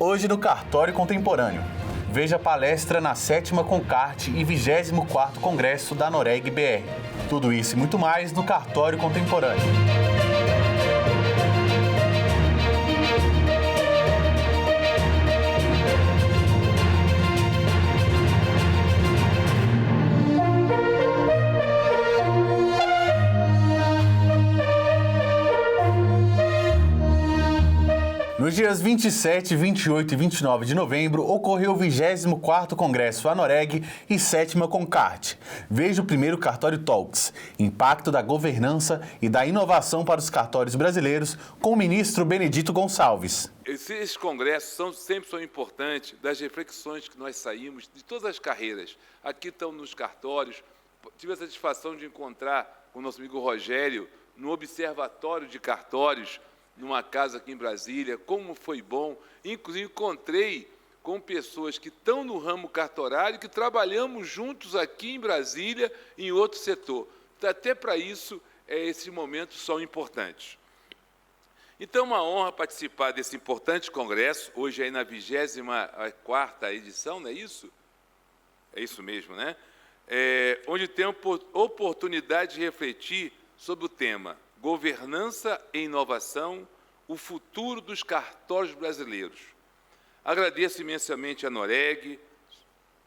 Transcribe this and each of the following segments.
Hoje no Cartório Contemporâneo. Veja a palestra na 7ª Concarte e 24º Congresso da Anoreg BR. Tudo isso e muito mais no Cartório Contemporâneo. Nos dias 27, 28 e 29 de novembro, ocorreu o 24º Congresso Anoreg e 7ª Concarte. Veja o primeiro Cartório Talks, impacto da governança e da inovação para os cartórios brasileiros, com o ministro Benedito Gonçalves. Esses congressos sempre são importantes, das reflexões que nós saímos de todas as carreiras. Aqui estão nos cartórios, tive a satisfação de encontrar com o nosso amigo Rogério no Observatório de Cartórios, numa casa aqui em Brasília, como foi bom. Inclusive, encontrei com pessoas que estão no ramo cartorário, que trabalhamos juntos aqui em Brasília, em outro setor. Até para isso, esses momentos são importantes. Então, uma honra participar desse importante congresso, hoje aí na 24ª edição, não é isso? É isso mesmo, né? Onde tenho oportunidade de refletir sobre o tema Governança e Inovação, o futuro dos cartórios brasileiros. Agradeço imensamente a Anoreg,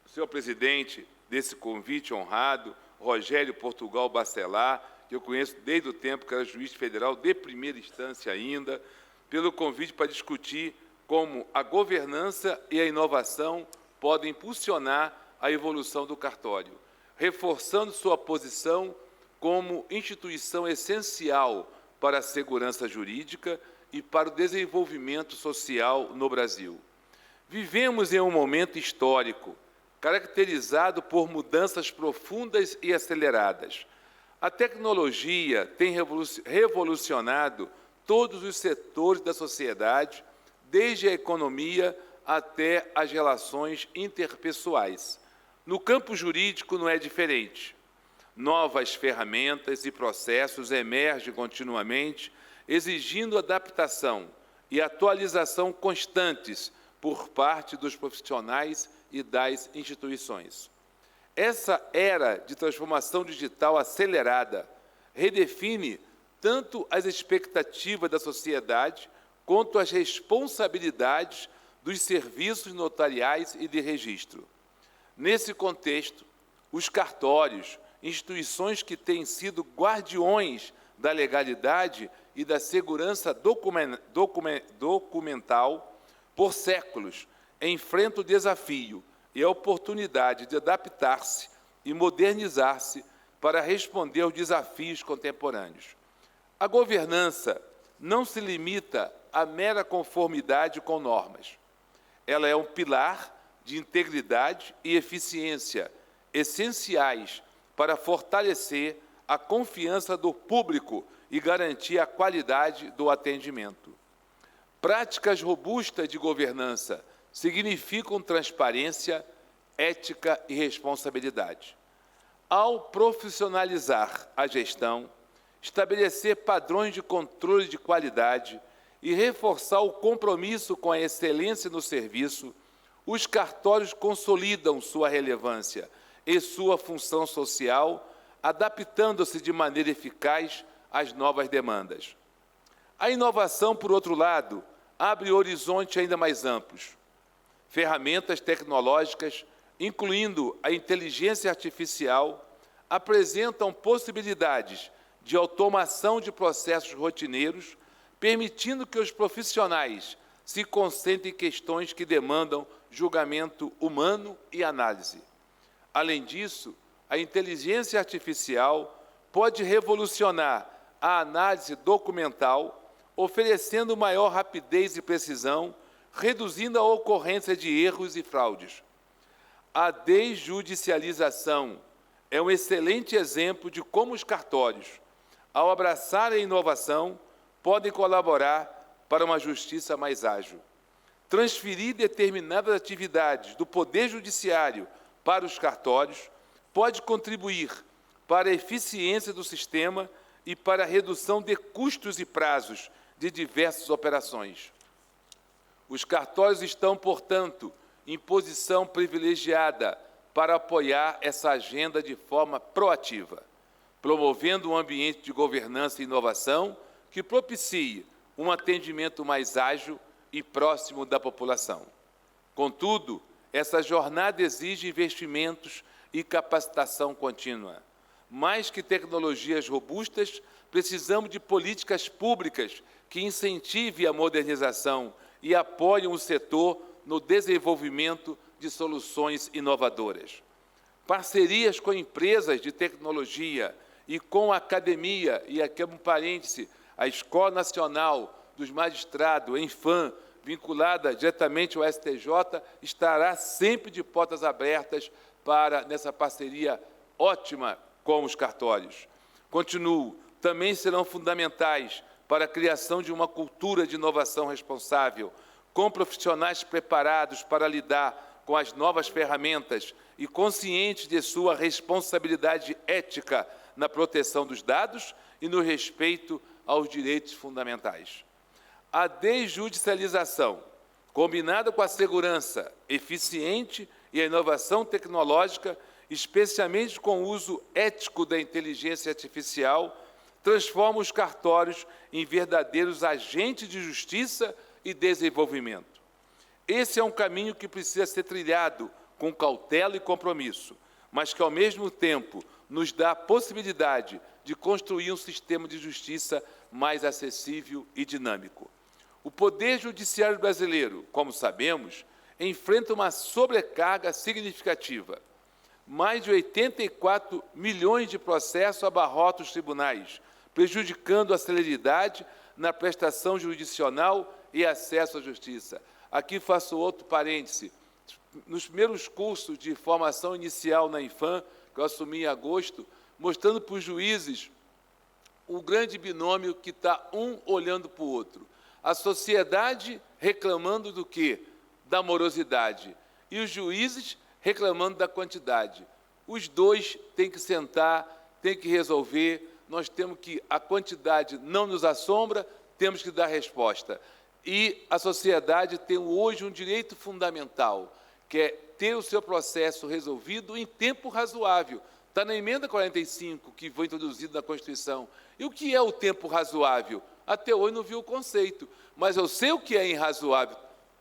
seu presidente desse convite honrado, Rogério Portugal Bacelar, que eu conheço desde o tempo que era juiz federal de primeira instância ainda, pelo convite para discutir como a governança e a inovação podem impulsionar a evolução do cartório, reforçando sua posição como instituição essencial para a segurança jurídica e para o desenvolvimento social no Brasil. Vivemos em um momento histórico, caracterizado por mudanças profundas e aceleradas. A tecnologia tem revolucionado todos os setores da sociedade, desde a economia até as relações interpessoais. No campo jurídico não é diferente. Novas ferramentas e processos emergem continuamente, exigindo adaptação e atualização constantes por parte dos profissionais e das instituições. Essa era de transformação digital acelerada redefine tanto as expectativas da sociedade quanto as responsabilidades dos serviços notariais e de registro. Nesse contexto, os cartórios, instituições que têm sido guardiões da legalidade e da segurança documental por séculos, enfrentam o desafio e a oportunidade de adaptar-se e modernizar-se para responder aos desafios contemporâneos. A governança não se limita à mera conformidade com normas. Ela é um pilar de integridade e eficiência essenciais para fortalecer a confiança do público e garantir a qualidade do atendimento. Práticas robustas de governança significam transparência, ética e responsabilidade. Ao profissionalizar a gestão, estabelecer padrões de controle de qualidade e reforçar o compromisso com a excelência no serviço, os cartórios consolidam sua relevância e sua função social, adaptando-se de maneira eficaz às novas demandas. A inovação, por outro lado, abre horizontes ainda mais amplos. Ferramentas tecnológicas, incluindo a inteligência artificial, apresentam possibilidades de automação de processos rotineiros, permitindo que os profissionais se concentrem em questões que demandam julgamento humano e análise. Além disso, a inteligência artificial pode revolucionar a análise documental, oferecendo maior rapidez e precisão, reduzindo a ocorrência de erros e fraudes. A desjudicialização é um excelente exemplo de como os cartórios, ao abraçar a inovação, podem colaborar para uma justiça mais ágil. Transferir determinadas atividades do Poder Judiciário para os cartórios pode contribuir para a eficiência do sistema e para a redução de custos e prazos de diversas operações. Os cartórios estão, portanto, em posição privilegiada para apoiar essa agenda de forma proativa, promovendo um ambiente de governança e inovação que propicie um atendimento mais ágil e próximo da população. Contudo, essa jornada exige investimentos e capacitação contínua. Mais que tecnologias robustas, precisamos de políticas públicas que incentivem a modernização e apoiem o setor no desenvolvimento de soluções inovadoras. Parcerias com empresas de tecnologia e com a academia, e aqui um parêntese, a Escola Nacional dos Magistrados, ENFAM, vinculada diretamente ao STJ, estará sempre de portas abertas nessa parceria ótima com os cartórios. Continuo, também serão fundamentais para a criação de uma cultura de inovação responsável, com profissionais preparados para lidar com as novas ferramentas e conscientes de sua responsabilidade ética na proteção dos dados e no respeito aos direitos fundamentais. A desjudicialização, combinada com a segurança eficiente e a inovação tecnológica, especialmente com o uso ético da inteligência artificial, transforma os cartórios em verdadeiros agentes de justiça e desenvolvimento. Esse é um caminho que precisa ser trilhado com cautela e compromisso, mas que, ao mesmo tempo, nos dá a possibilidade de construir um sistema de justiça mais acessível e dinâmico. O Poder Judiciário brasileiro, como sabemos, enfrenta uma sobrecarga significativa. Mais de 84 milhões de processos abarrotam os tribunais, prejudicando a celeridade na prestação jurisdicional e acesso à justiça. Aqui faço outro parêntese. Nos primeiros cursos de formação inicial na INFAM, que eu assumi em agosto, mostrando para os juízes o grande binômio que está um olhando para o outro. A sociedade reclamando do quê? Da morosidade. E os juízes reclamando da quantidade. Os dois têm que sentar, têm que resolver. Nós temos que, a quantidade não nos assombra, temos que dar resposta. E a sociedade tem hoje um direito fundamental, que é ter o seu processo resolvido em tempo razoável. Está na emenda 45, que foi introduzida na Constituição. E o que é o tempo razoável? Até hoje não vi o conceito, mas eu sei o que é irrazoável.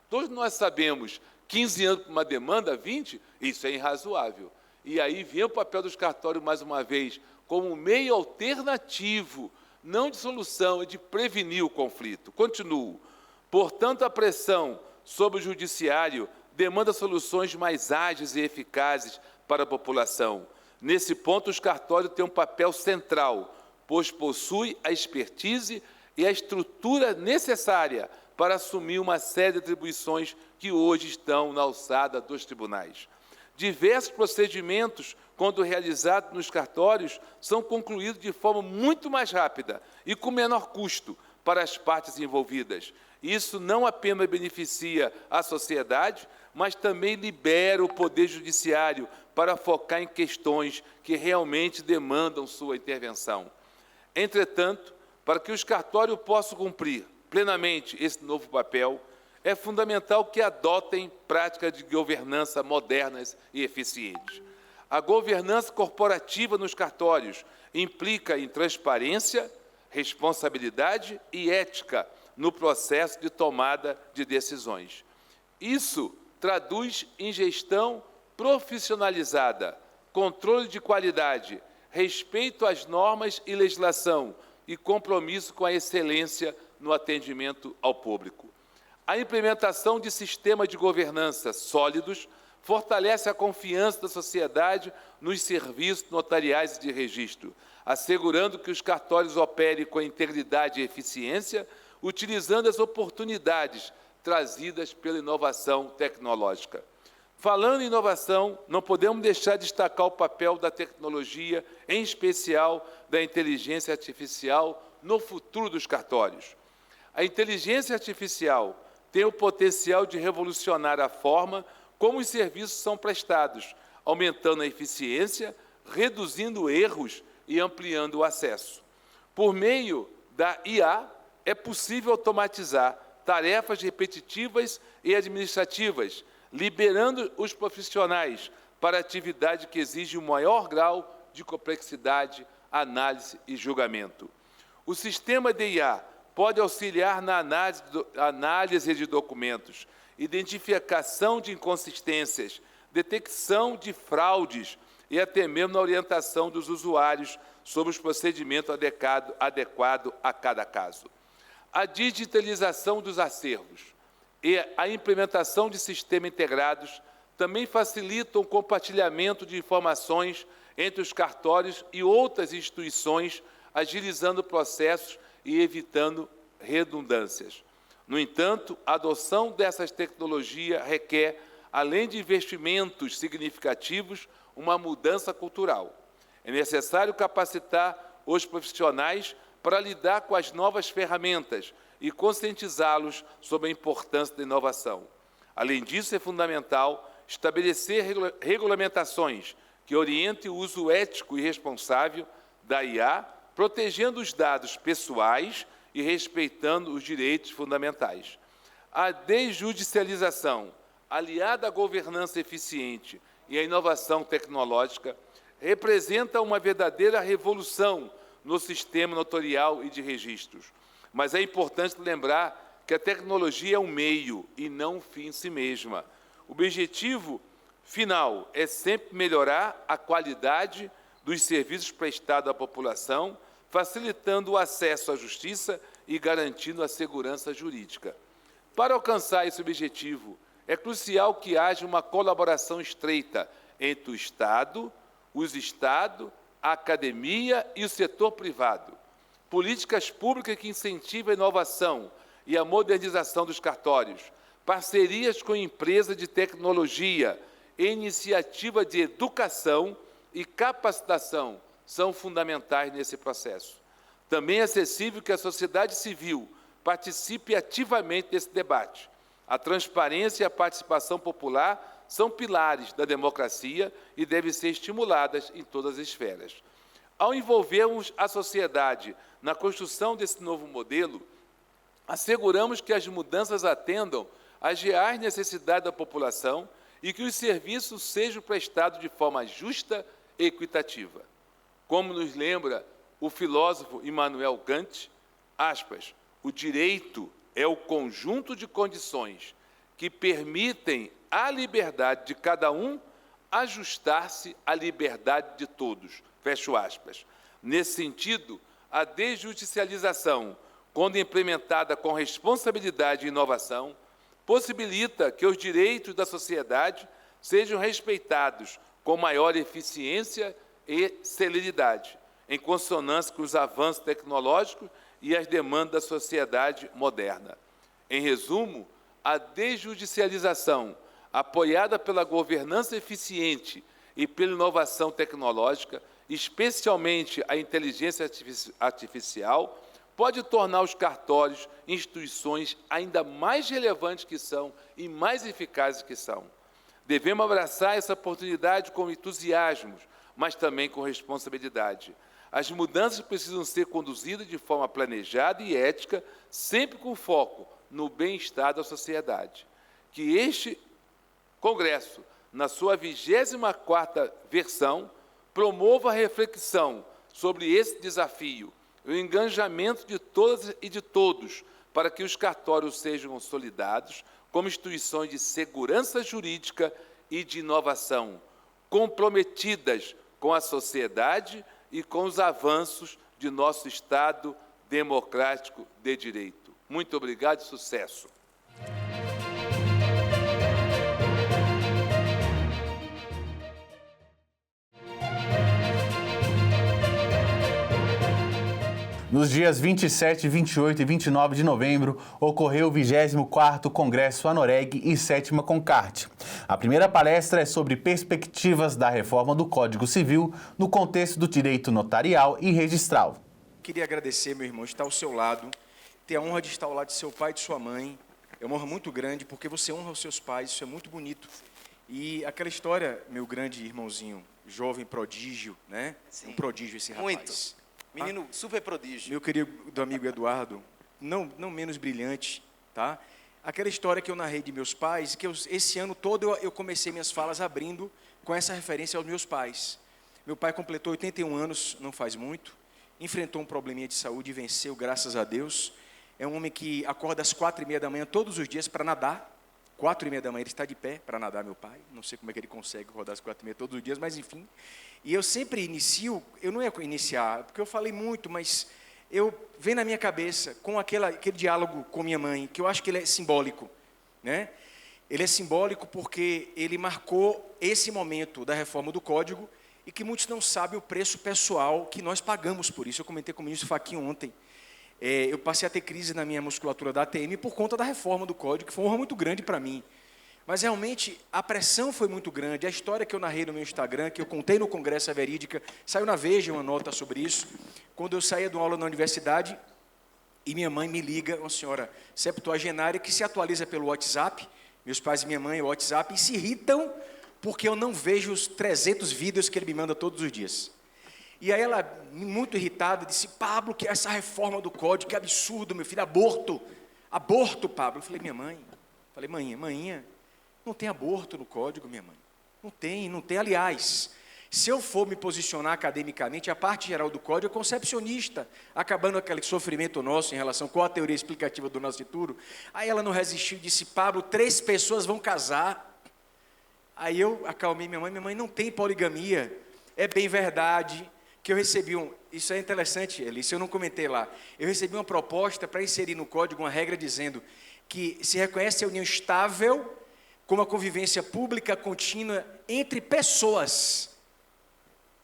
Todos nós sabemos, 15 anos para uma demanda, 20, isso é irrazoável. E aí vem o papel dos cartórios, mais uma vez, como um meio alternativo, não de solução, é de prevenir o conflito. Continuo. Portanto, a pressão sobre o judiciário demanda soluções mais ágeis e eficazes para a população. Nesse ponto, os cartórios têm um papel central, pois possuem a expertise e a estrutura necessária para assumir uma série de atribuições que hoje estão na alçada dos tribunais. Diversos procedimentos, quando realizados nos cartórios, são concluídos de forma muito mais rápida e com menor custo para as partes envolvidas. Isso não apenas beneficia a sociedade, mas também libera o Poder Judiciário para focar em questões que realmente demandam sua intervenção. Entretanto, para que os cartórios possam cumprir plenamente esse novo papel, é fundamental que adotem práticas de governança modernas e eficientes. A governança corporativa nos cartórios implica em transparência, responsabilidade e ética no processo de tomada de decisões. Isso traduz em gestão profissionalizada, controle de qualidade, respeito às normas e legislação e compromisso com a excelência no atendimento ao público. A implementação de sistemas de governança sólidos fortalece a confiança da sociedade nos serviços notariais e de registro, assegurando que os cartórios operem com integridade e eficiência, utilizando as oportunidades trazidas pela inovação tecnológica. Falando em inovação, não podemos deixar de destacar o papel da tecnologia, em especial da inteligência artificial, no futuro dos cartórios. A inteligência artificial tem o potencial de revolucionar a forma como os serviços são prestados, aumentando a eficiência, reduzindo erros e ampliando o acesso. Por meio da IA, é possível automatizar tarefas repetitivas e administrativas, liberando os profissionais para atividade que exige um maior grau de complexidade, análise e julgamento. O sistema de IA pode auxiliar na análise de documentos, identificação de inconsistências, detecção de fraudes e até mesmo na orientação dos usuários sobre os procedimentos adequados a cada caso. A digitalização dos acervos e a implementação de sistemas integrados também facilitam o compartilhamento de informações entre os cartórios e outras instituições, agilizando processos e evitando redundâncias. No entanto, a adoção dessas tecnologias requer, além de investimentos significativos, uma mudança cultural. É necessário capacitar os profissionais para lidar com as novas ferramentas e conscientizá-los sobre a importância da inovação. Além disso, é fundamental estabelecer regulamentações que orientem o uso ético e responsável da IA, protegendo os dados pessoais e respeitando os direitos fundamentais. A desjudicialização, aliada à governança eficiente e à inovação tecnológica, representa uma verdadeira revolução no sistema notorial e de registros. Mas é importante lembrar que a tecnologia é um meio e não um fim em si mesma. O objetivo final é sempre melhorar a qualidade dos serviços prestados à população, facilitando o acesso à justiça e garantindo a segurança jurídica. Para alcançar esse objetivo, é crucial que haja uma colaboração estreita entre o Estado, os Estados, a academia e o setor privado. Políticas públicas que incentivam a inovação e a modernização dos cartórios, parcerias com empresas de tecnologia, iniciativa de educação e capacitação são fundamentais nesse processo. Também é acessível que a sociedade civil participe ativamente desse debate. A transparência e a participação popular são pilares da democracia e devem ser estimuladas em todas as esferas. Ao envolvermos a sociedade na construção desse novo modelo, asseguramos que as mudanças atendam às reais necessidades da população e que os serviços sejam prestados de forma justa e equitativa. Como nos lembra o filósofo Immanuel Kant, aspas, o direito é o conjunto de condições que permitem à liberdade de cada um ajustar-se à liberdade de todos. Fecho aspas. Nesse sentido, a desjudicialização, quando implementada com responsabilidade e inovação, possibilita que os direitos da sociedade sejam respeitados com maior eficiência e celeridade, em consonância com os avanços tecnológicos e as demandas da sociedade moderna. Em resumo, a desjudicialização, apoiada pela governança eficiente e pela inovação tecnológica, especialmente a inteligência artificial, pode tornar os cartórios instituições ainda mais relevantes que são e mais eficazes que são. Devemos abraçar essa oportunidade com entusiasmo, mas também com responsabilidade. As mudanças precisam ser conduzidas de forma planejada e ética, sempre com foco no bem-estar da sociedade. Que este Congresso, na sua 24ª versão, promova a reflexão sobre esse desafio, o engajamento de todas e de todos, para que os cartórios sejam consolidados como instituições de segurança jurídica e de inovação, comprometidas com a sociedade e com os avanços de nosso Estado democrático de direito. Muito obrigado e sucesso. Nos dias 27, 28 e 29 de novembro, ocorreu o 24º Congresso Anoreg e 7ª Concart. A primeira palestra é sobre perspectivas da reforma do Código Civil no contexto do direito notarial e registral. Queria agradecer, meu irmão, estar ao seu lado, ter a honra de estar ao lado de seu pai e de sua mãe. É uma honra muito grande, porque você honra os seus pais, isso é muito bonito. E aquela história, meu grande irmãozinho, jovem prodígio, né? Sim. Um prodígio esse rapaz. Muito. Menino super prodígio. Meu querido amigo Eduardo, não menos brilhante, tá? Aquela história que eu narrei de meus pais, que esse ano todo eu comecei minhas falas abrindo com essa referência aos meus pais. Meu pai completou 81 anos, não faz muito, enfrentou um probleminha de saúde e venceu, graças a Deus. É um homem que acorda às 4h30 da manhã todos os dias para nadar. 4h30 da manhã ele está de pé para nadar, meu pai. Não sei como é que ele consegue rodar às 4h30 todos os dias, mas enfim. E eu sempre inicio, eu não ia iniciar, porque eu falei muito, mas eu venho na minha cabeça com aquele diálogo com minha mãe, que eu acho que ele é simbólico, né? Ele é simbólico porque ele marcou esse momento da reforma do Código e que muitos não sabem o preço pessoal que nós pagamos por isso. Eu comentei com o ministro Fachin ontem. Eu passei a ter crise na minha musculatura da ATM por conta da reforma do Código, que foi uma honra muito grande para mim. Mas realmente a pressão foi muito grande. A história que eu narrei no meu Instagram, que eu contei no Congresso é verídica, saiu na Veja uma nota sobre isso. Quando eu saía de uma aula na universidade e minha mãe me liga, uma senhora septuagenária que se atualiza pelo WhatsApp, meus pais e minha mãe, o WhatsApp, e se irritam porque eu não vejo os 300 vídeos que ele me manda todos os dias. E aí ela, muito irritada, disse: Pablo, que essa reforma do Código, que absurdo, meu filho, aborto, Pablo. Eu falei: manhinha, não tem aborto no Código, minha mãe. Não tem. Aliás, se eu for me posicionar academicamente, a parte geral do Código é concepcionista, acabando aquele sofrimento nosso em relação com a teoria explicativa do nascituro. Aí ela não resistiu e disse: Pablo, 3 pessoas vão casar. Aí eu acalmei minha mãe, não tem poligamia. É bem verdade que eu recebi isso é interessante, Elice, eu não comentei lá. Eu recebi uma proposta para inserir no Código uma regra dizendo que se reconhece a união estável como a convivência pública contínua entre pessoas.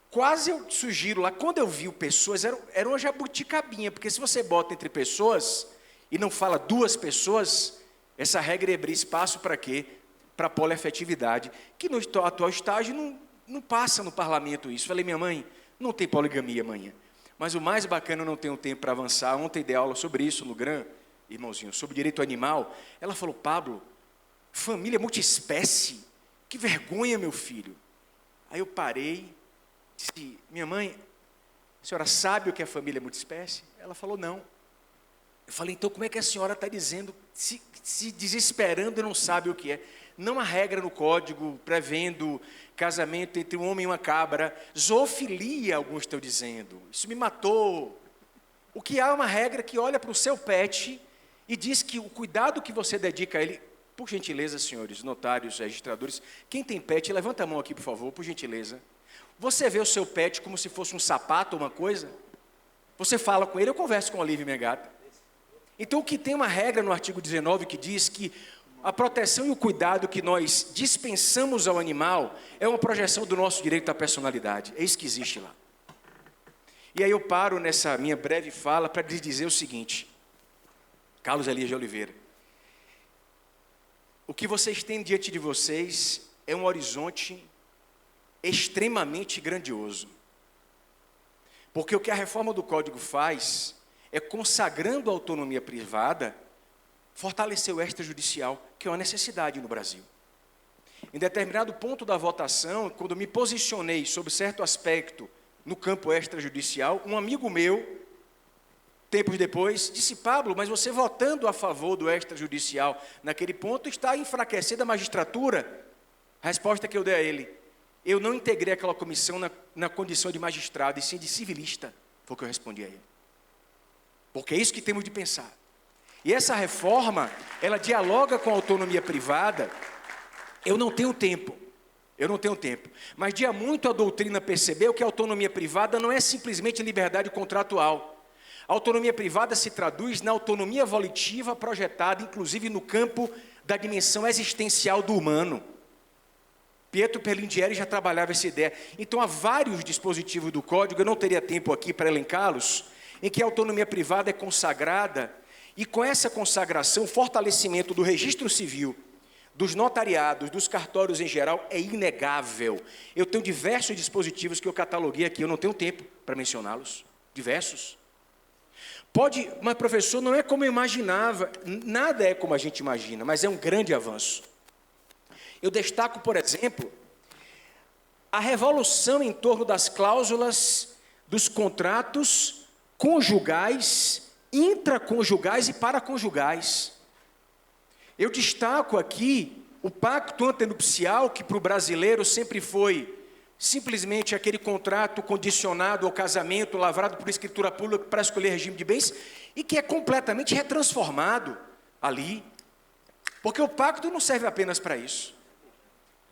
Quase eu sugiro lá, quando eu vi o pessoas, era uma jabuticabinha, porque se você bota entre pessoas e não fala 2 pessoas, essa regra ia abrir espaço para quê? Para a poliafetividade, que no atual estágio não passa no parlamento isso. Falei: minha mãe, não tem poligamia, manhã. Mas o mais bacana, eu não tenho tempo para avançar. Ontem dei aula sobre isso no GRAM, irmãozinho, sobre direito animal. Ela falou: Pablo, família multiespécie, que vergonha, meu filho. Aí eu parei, disse: minha mãe, a senhora sabe o que é família multiespécie? Ela falou: não. Eu falei: então como é que a senhora está dizendo, se desesperando e não sabe o que é? Não há regra no Código prevendo casamento entre um homem e uma cabra. Zoofilia, alguns estão dizendo. Isso me matou. O que há é uma regra que olha para o seu pet e diz que o cuidado que você dedica a ele... Por gentileza, senhores, notários, registradores, quem tem pet, levanta a mão aqui, por favor, por gentileza. Você vê o seu pet como se fosse um sapato ou uma coisa? Você fala com ele, eu converso com a Olivia, minha gata. Então, o que tem uma regra no artigo 19 que diz que a proteção e o cuidado que nós dispensamos ao animal é uma projeção do nosso direito à personalidade. É isso que existe lá. E aí eu paro nessa minha breve fala para lhes dizer o seguinte: Carlos Elias de Oliveira, o que vocês têm diante de vocês é um horizonte extremamente grandioso. Porque o que a reforma do Código faz é, consagrando a autonomia privada, fortalecer o extrajudicial, que é uma necessidade no Brasil. Em determinado ponto da votação, quando me posicionei sobre certo aspecto no campo extrajudicial, um amigo meu, tempos depois, disse: Pablo, mas você votando a favor do extrajudicial naquele ponto, está enfraquecendo a magistratura? A resposta que eu dei a ele: eu não integrei aquela comissão na condição de magistrado, e sim de civilista. Foi o que eu respondi a ele. Porque é isso que temos de pensar. E essa reforma, ela dialoga com a autonomia privada. Eu não tenho tempo, mas de há muito a doutrina percebeu que a autonomia privada não é simplesmente liberdade contratual. A autonomia privada se traduz na autonomia volitiva projetada, inclusive no campo da dimensão existencial do humano. Pietro Perlindieri já trabalhava essa ideia. Então há vários dispositivos do Código, eu não teria tempo aqui para elencá-los, em que a autonomia privada é consagrada. E com essa consagração, o fortalecimento do registro civil, dos notariados, dos cartórios em geral, é inegável. Eu tenho diversos dispositivos que eu cataloguei aqui, eu não tenho tempo para mencioná-los. Diversos. Mas professor, não é como eu imaginava. Nada é como a gente imagina, mas é um grande avanço. Eu destaco, por exemplo, a revolução em torno das cláusulas dos contratos conjugais, intraconjugais e paraconjugais. Eu destaco aqui o pacto antenupcial, que para o brasileiro sempre foi simplesmente aquele contrato condicionado ao casamento, lavrado por escritura pública para escolher regime de bens, e que é completamente retransformado ali, porque o pacto não serve apenas para isso.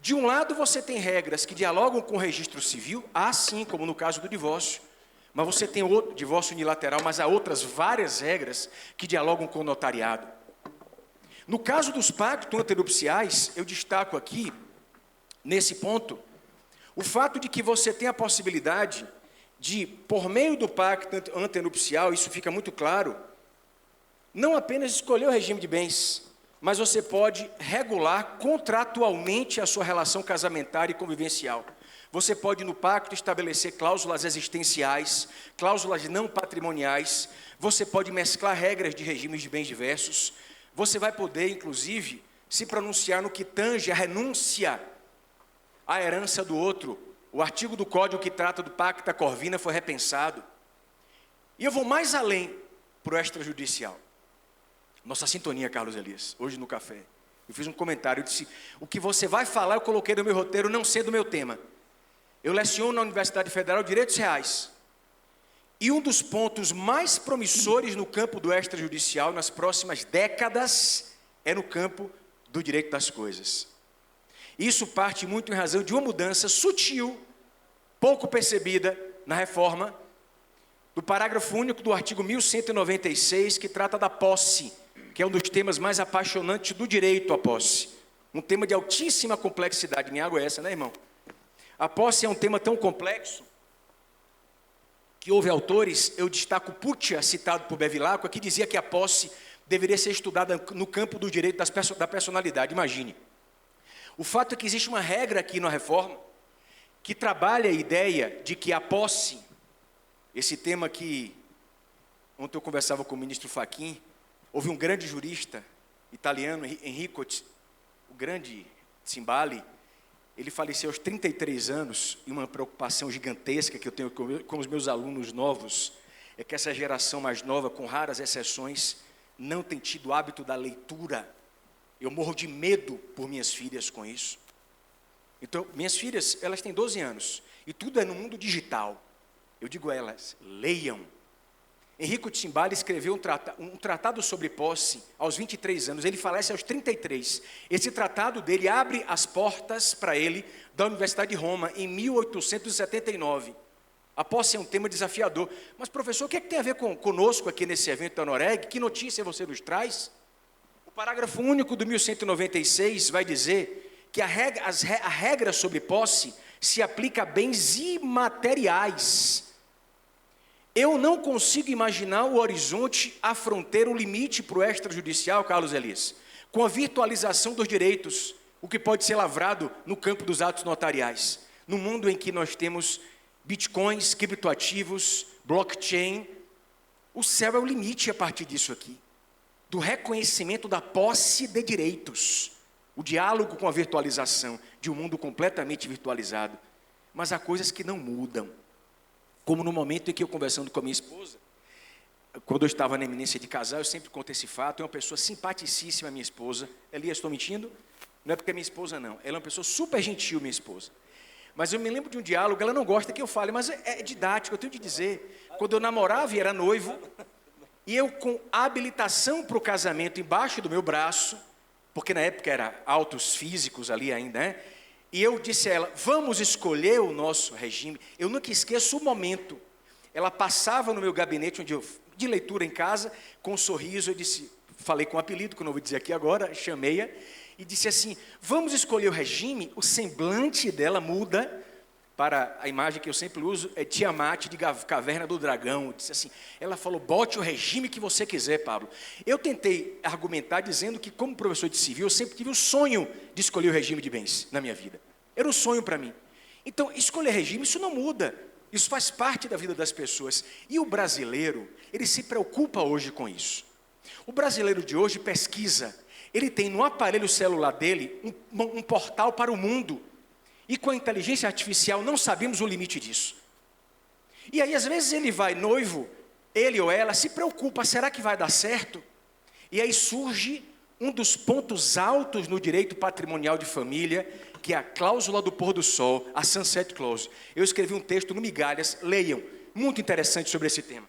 De um lado você tem regras que dialogam com o registro civil, assim como no caso do divórcio, mas você tem o divórcio unilateral, mas há outras várias regras que dialogam com o notariado. No caso dos pactos antenupciais, eu destaco aqui, nesse ponto, o fato de que você tem a possibilidade de, por meio do pacto antenupcial, isso fica muito claro, não apenas escolher o regime de bens, mas você pode regular contratualmente a sua relação casamentária e convivencial. Você pode, no pacto, estabelecer cláusulas existenciais, cláusulas não patrimoniais, você pode mesclar regras de regimes de bens diversos, você vai poder, inclusive, se pronunciar no que tange a renúncia à herança do outro. O artigo do Código que trata do Pacta Corvina foi repensado. E eu vou mais além para o extrajudicial. Nossa sintonia, Carlos Elias, hoje no café. Eu fiz um comentário, eu disse, o que você vai falar eu coloquei no meu roteiro, não sendo o meu tema. Eu leciono na Universidade Federal Direitos Reais. E um dos pontos mais promissores no campo do extrajudicial nas próximas décadas é no campo do direito das coisas. Isso parte muito em razão de uma mudança sutil, pouco percebida na reforma, do parágrafo único do artigo 1196, que trata da posse, que é um dos temas mais apaixonantes do direito à posse. Um tema de altíssima complexidade. Minha água é essa, né, irmão? A posse é um tema tão complexo que houve autores, eu destaco Puccia, citado por Bevilacqua, que dizia que a posse deveria ser estudada no campo do direito da personalidade. Imagine. O fato é que existe uma regra aqui na reforma que trabalha a ideia de que a posse, esse tema que ontem eu conversava com o ministro Fachin, houve um grande jurista italiano, Enrico, o grande Cimbali, ele faleceu aos 33 anos, e uma preocupação gigantesca que eu tenho com os meus alunos novos, é que essa geração mais nova, com raras exceções, não tem tido o hábito da leitura. Eu morro de medo por minhas filhas com isso. Então, minhas filhas, elas têm 12 anos, e tudo é no mundo digital. Eu digo a elas, leiam. Enrico de Cimbali escreveu um tratado sobre posse aos 23 anos, ele falece aos 33. Esse tratado dele abre as portas para ele da Universidade de Roma, em 1879. A posse é um tema desafiador. Mas, professor, o que é que tem a ver conosco aqui nesse evento da Noreg? Que notícia você nos traz? O parágrafo único do 1196 vai dizer que a regra sobre posse se aplica a bens imateriais. Eu não consigo imaginar o horizonte, a fronteira, o limite para o extrajudicial, Carlos Elias, com a virtualização dos direitos, o que pode ser lavrado no campo dos atos notariais. No mundo em que nós temos bitcoins, criptoativos, blockchain, o céu é o limite a partir disso aqui, do reconhecimento da posse de direitos, o diálogo com a virtualização de um mundo completamente virtualizado. Mas há coisas que não mudam. Como no momento em que eu conversando com a minha esposa, quando eu estava na iminência de casar, eu sempre conto esse fato, é uma pessoa simpaticíssima, minha esposa. Elias, estou mentindo? Não é porque é minha esposa, não. Ela é uma pessoa super gentil, minha esposa. Mas eu me lembro de um diálogo, ela não gosta que eu fale, mas é didático, eu tenho de dizer. Quando eu namorava e era noivo, e eu com habilitação para o casamento embaixo do meu braço, porque na época era autos físicos ali ainda, né? E eu disse a ela, vamos escolher o nosso regime. Eu nunca esqueço o momento. Ela passava no meu gabinete de leitura em casa, com um sorriso, eu disse, falei com um apelido, que eu não vou dizer aqui agora, chamei-a, e disse assim, vamos escolher o regime. O semblante dela muda para a imagem que eu sempre uso, é Tiamat de Caverna do Dragão. Eu disse assim, ela falou, bote o regime que você quiser, Pablo. Eu tentei argumentar dizendo que, como professor de civil, eu sempre tive o sonho de escolher o regime de bens na minha vida. Era um sonho para mim. Então, escolher regime, isso não muda. Isso faz parte da vida das pessoas. E o brasileiro, ele se preocupa hoje com isso. O brasileiro de hoje pesquisa. Ele tem no aparelho celular dele um portal para o mundo. E com a inteligência artificial não sabemos o limite disso. E aí, às vezes, ele vai noivo, ele ou ela se preocupa, será que vai dar certo? E aí surge um dos pontos altos no direito patrimonial de família, que é a cláusula do pôr do sol, a Sunset Clause. Eu escrevi um texto no Migalhas, leiam, muito interessante sobre esse tema.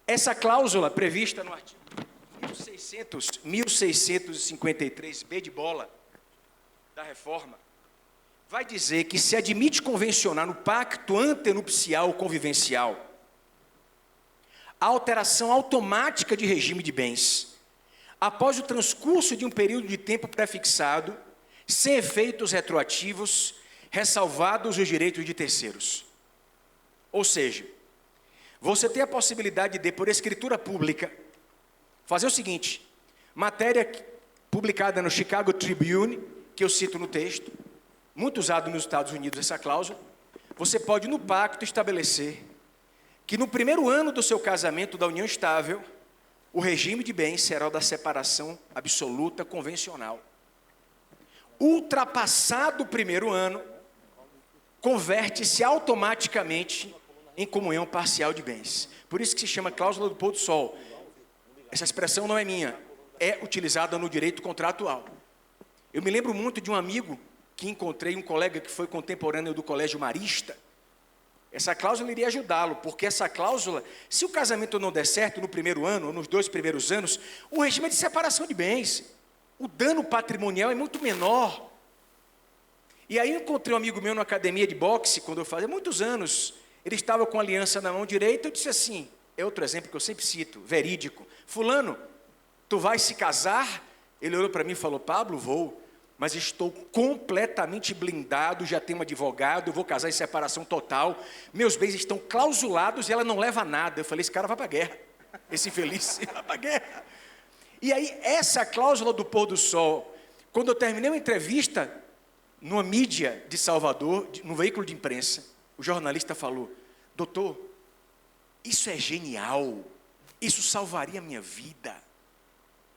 Essa cláusula prevista no artigo 1653b de bola da reforma, vai dizer que se admite convencionar no pacto antenupcial convivencial a alteração automática de regime de bens, após o transcurso de um período de tempo prefixado, sem efeitos retroativos, ressalvados os direitos de terceiros. Ou seja, você tem a possibilidade de, por escritura pública, fazer o seguinte: matéria publicada no Chicago Tribune, que eu cito no texto, muito usado nos Estados Unidos essa cláusula, você pode no pacto estabelecer que no primeiro ano do seu casamento, da união estável, o regime de bens será o da separação absoluta convencional. Ultrapassado o primeiro ano, converte-se automaticamente em comunhão parcial de bens. Por isso que se chama cláusula do pôr do sol. Essa expressão não é minha, é utilizada no direito contratual. Eu me lembro muito de um amigo que encontrei, um colega que foi contemporâneo do Colégio Marista. Essa cláusula iria ajudá-lo, porque essa cláusula, se o casamento não der certo no primeiro ano, ou nos 2 primeiros anos, o regime é de separação de bens. O dano patrimonial é muito menor. E aí eu encontrei um amigo meu na academia de boxe, quando eu fazia muitos anos, ele estava com a aliança na mão direita, eu disse assim, é outro exemplo que eu sempre cito, verídico: fulano, tu vai se casar? Ele olhou para mim e falou: Pablo, vou, mas estou completamente blindado, já tenho um advogado, eu vou casar em separação total, meus bens estão clausulados e ela não leva nada. Eu falei: esse cara vai para a guerra, esse infeliz vai para a guerra. E aí, essa cláusula do pôr do sol, quando eu terminei uma entrevista numa mídia de Salvador, num veículo de imprensa, o jornalista falou: doutor, isso é genial, isso salvaria a minha vida.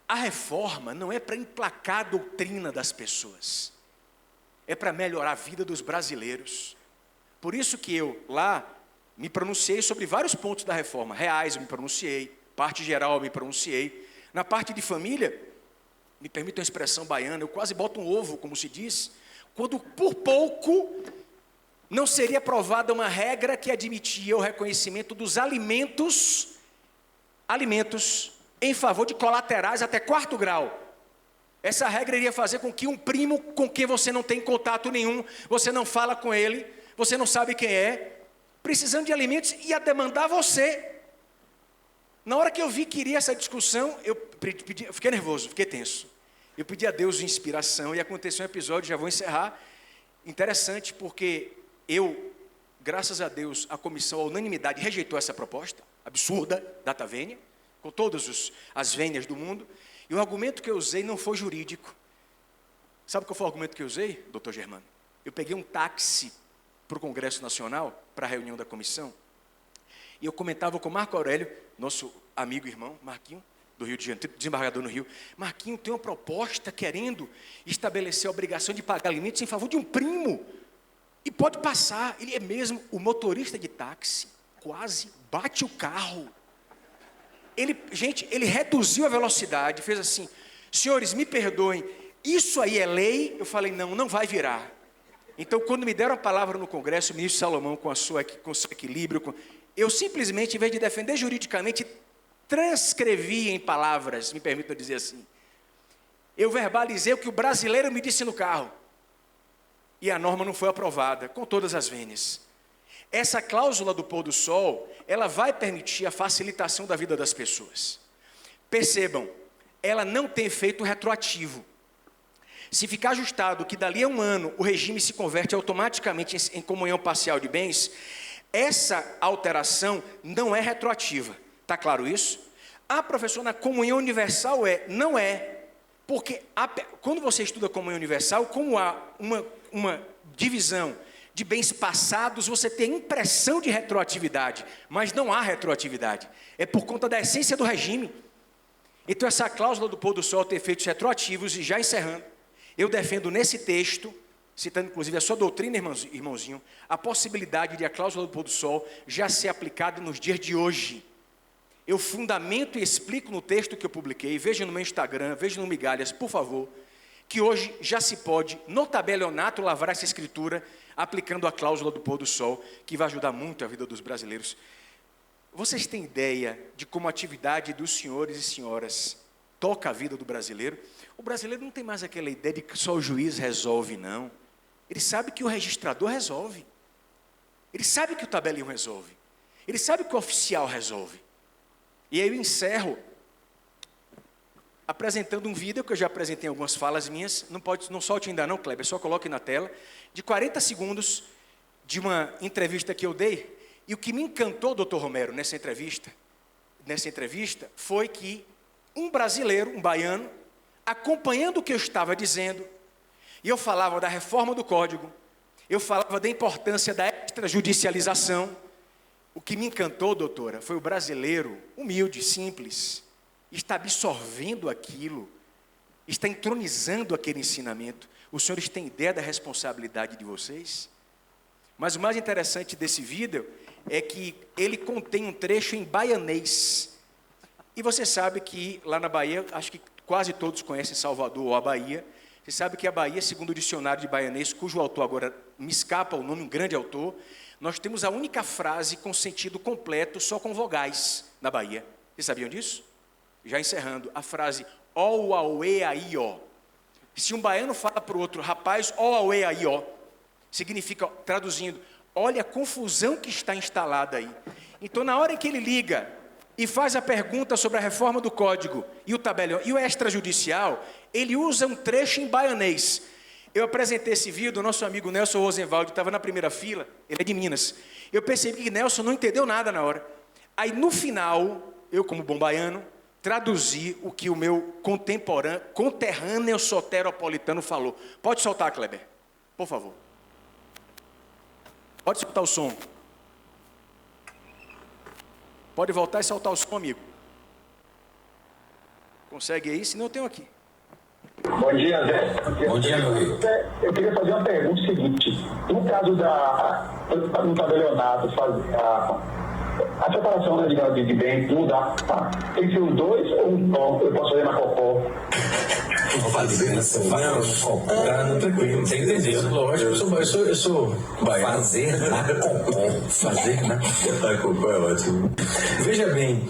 A reforma não é para emplacar a doutrina das pessoas, é para melhorar a vida dos brasileiros. Por isso que eu lá me pronunciei sobre vários pontos da reforma. Reais eu me pronunciei, parte geral eu me pronunciei. Na parte de família, me permite uma expressão baiana, eu quase boto um ovo, como se diz, quando por pouco não seria aprovada uma regra que admitia o reconhecimento dos alimentos em favor de colaterais até 4º grau. Essa regra iria fazer com que um primo com quem você não tem contato nenhum, você não fala com ele, você não sabe quem é, precisando de alimentos, ia demandar você. Na hora que eu vi que iria essa discussão, eu fiquei nervoso, fiquei tenso. Eu pedi a Deus inspiração e aconteceu um episódio, já vou encerrar, interessante, porque graças a Deus, a comissão, a unanimidade, rejeitou essa proposta absurda, data vênia, com todas as vênias do mundo, e o argumento que eu usei não foi jurídico. Sabe qual foi o argumento que eu usei, doutor Germano? Eu peguei um táxi para o Congresso Nacional, para a reunião da comissão, e eu comentava com o Marco Aurélio, nosso amigo e irmão, Marquinho, do Rio de Janeiro, desembargador no Rio. Marquinho tem uma proposta querendo estabelecer a obrigação de pagar alimentos em favor de um primo, e pode passar. Ele é mesmo, o motorista de táxi quase bate o carro. Ele reduziu a velocidade, fez assim: senhores, me perdoem, isso aí é lei? Eu falei: não vai virar. Então, quando me deram a palavra no Congresso, o ministro Salomão, com seu equilíbrio, eu simplesmente, em vez de defender juridicamente, transcrevi em palavras, me permitam dizer assim. Eu verbalizei o que o brasileiro me disse no carro. E a norma não foi aprovada, com todas as vênias. Essa cláusula do pôr do sol, ela vai permitir a facilitação da vida das pessoas. Percebam, ela não tem efeito retroativo. Se ficar ajustado que dali a um ano o regime se converte automaticamente em comunhão parcial de bens, essa alteração não é retroativa. Está claro isso? Professor, na comunhão universal não é. Porque quando você estuda comunhão universal, como há uma divisão de bens passados, você tem impressão de retroatividade, mas não há retroatividade. É por conta da essência do regime. Então essa cláusula do pôr do sol tem efeitos retroativos, e já encerrando, eu defendo nesse texto, citando inclusive a sua doutrina, irmãozinho, a possibilidade de a cláusula do pôr do sol já ser aplicada nos dias de hoje. Eu fundamento e explico no texto que eu publiquei, veja no meu Instagram, veja no Migalhas, por favor, que hoje já se pode, no tabelionato, lavrar essa escritura, aplicando a cláusula do pôr do sol, que vai ajudar muito a vida dos brasileiros. Vocês têm ideia de como a atividade dos senhores e senhoras toca a vida do brasileiro? O brasileiro não tem mais aquela ideia de que só o juiz resolve, não. Ele sabe que o registrador resolve. Ele sabe que o tabelião resolve. Ele sabe que o oficial resolve. E aí eu encerro apresentando um vídeo que eu já apresentei em algumas falas minhas. Não solte ainda não, Kleber, só coloque na tela. De 40 segundos de uma entrevista que eu dei. E o que me encantou, doutor Romero, nessa entrevista, foi que um brasileiro, um baiano, acompanhando o que eu estava dizendo, e eu falava da reforma do Código, eu falava da importância da extrajudicialização. O que me encantou, doutora, foi o brasileiro, humilde, simples, está absorvendo aquilo, está entronizando aquele ensinamento. Os senhores têm ideia da responsabilidade de vocês? Mas o mais interessante desse vídeo é que ele contém um trecho em baianês. E você sabe que lá na Bahia, acho que quase todos conhecem Salvador ou a Bahia. Você sabe que a Bahia, segundo o dicionário de baianês, cujo autor agora me escapa o nome, um grande autor, nós temos a única frase com sentido completo, só com vogais, na Bahia. Vocês sabiam disso? Já encerrando, a frase ó, auê, aí, ó. Se um baiano fala para o outro, rapaz, ó, auê, aí, ó, significa, traduzindo, olha a confusão que está instalada aí. Então, na hora em que ele liga e faz a pergunta sobre a reforma do Código e o tabelião e o extrajudicial, ele usa um trecho em baianês. Eu apresentei esse vídeo, o nosso amigo Nelson Rosenwald estava na primeira fila, ele é de Minas. Eu percebi que Nelson não entendeu nada na hora. Aí, no final, eu, como bom baiano, traduzi o que o meu conterrâneo soteropolitano falou. Pode soltar, Kleber, por favor. Pode soltar o som. Pode voltar e soltar o som, amigo. Consegue aí? Senão eu tenho aqui. Bom dia, Zé. Bom dia, meu amigo. Eu queria fazer uma pergunta seguinte. No caso no tabelionato, a separação, né, de bens, mudar, tem que ser os dois ou um só? Eu posso fazer na Cocó? Fazer na Cocó. Não, tranquilo. Você entendeu? Lógico, eu sou baiano. Fazer na Cocó. Fazer na Cocó é ótimo. Veja bem,